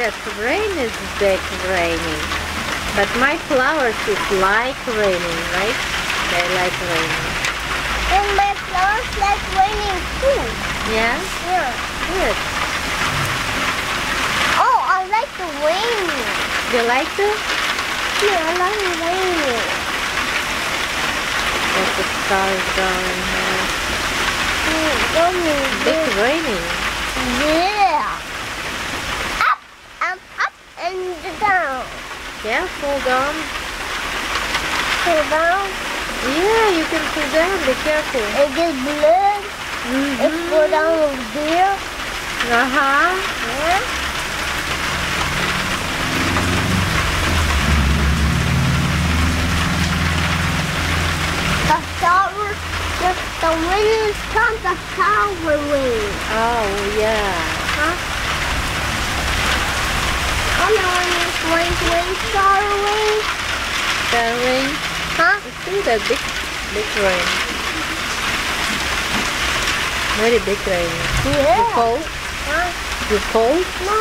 that rain is big raining. But my flowers is like raining, right? They like raining. And my flowers like raining too. Yeah? Yeah. Good. Oh, I like the raining. You like it? Yeah, I like the raining. There's the stars going here. Big raining. Yeah. Up and down. Careful, down. Pull down. Yeah, you can pull down. Be careful. It gets blood. It go down over there. Yeah. The wind is called the shower wind. Oh, yeah. Huh? I know it's wind, shower wind. The rain. Huh? See the big rain. Very big rain. Yeah. You cold? Huh? You cold? No.